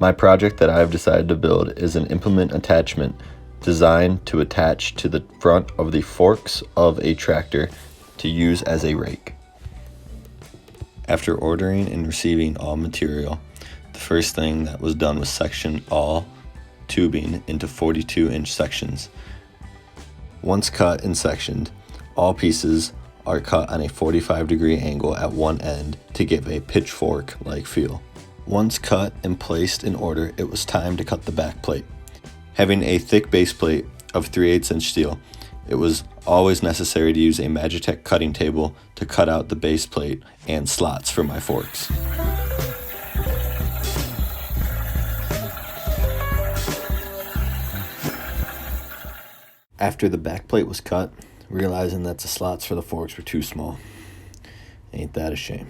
My project that I have decided to build is an implement attachment designed to attach to the front of the forks of a tractor to use as a rake. After ordering and receiving all material, the first thing that was done was section all tubing into 42-inch sections. Once cut and sectioned, all pieces are cut on a 45-degree angle at one end to give a pitchfork-like feel. Once cut and placed in order, it was time to cut the back plate. Having a thick base plate of 3/8-inch steel, it was always necessary to use a Magitech cutting table to cut out the base plate and slots for my forks. After the back plate was cut, realizing that the slots for the forks were too small. Ain't that a shame?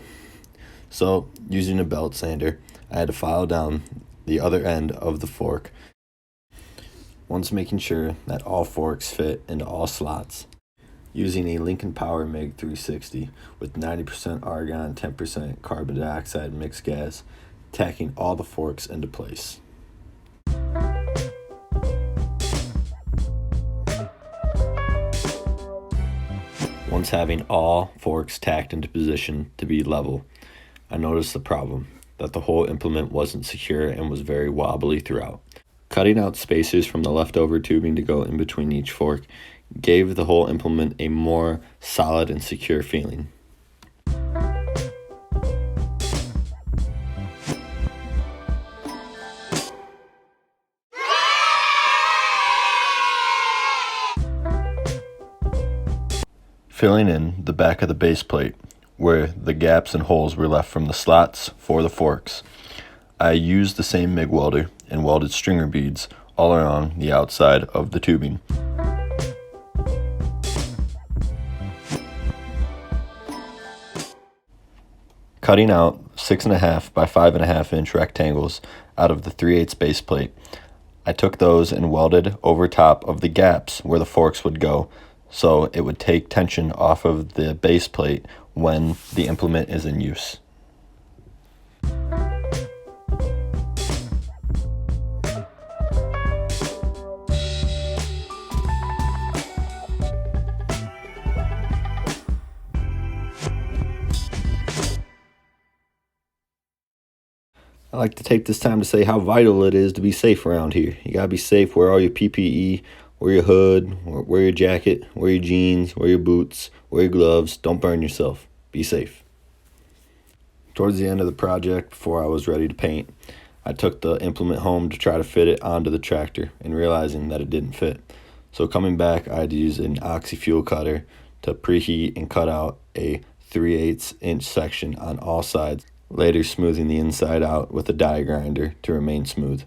So, using a belt sander, I had to file down the other end of the fork, once making sure that all forks fit into all slots. Using a Lincoln Power MiG 360 with 90% argon, 10% carbon dioxide mixed gas, tacking all the forks into place. Once having all forks tacked into position to be level, I noticed the problem, that the whole implement wasn't secure and was very wobbly throughout. Cutting out spacers from the leftover tubing to go in between each fork gave the whole implement a more solid and secure feeling. Filling in the back of the base plate, where the gaps and holes were left from the slots for the forks, I used the same MIG welder and welded stringer beads all around the outside of the tubing. Cutting out 6.5 by 5.5 inch rectangles out of the 3/8 base plate, I took those and welded over top of the gaps where the forks would go, so it would take tension off of the base plate when the implement is in use. I like to take this time to say how vital it is to be safe around here. You gotta be safe, wear all your PPE, wear your hood, wear your jacket, wear your jeans, wear your boots, wear your gloves. Don't burn yourself. Be safe. Towards the end of the project, before I was ready to paint, I took the implement home to try to fit it onto the tractor and realizing that it didn't fit. So coming back, I had to use an oxy fuel cutter to preheat and cut out a 3/8-inch section on all sides, later smoothing the inside out with a die grinder to remain smooth.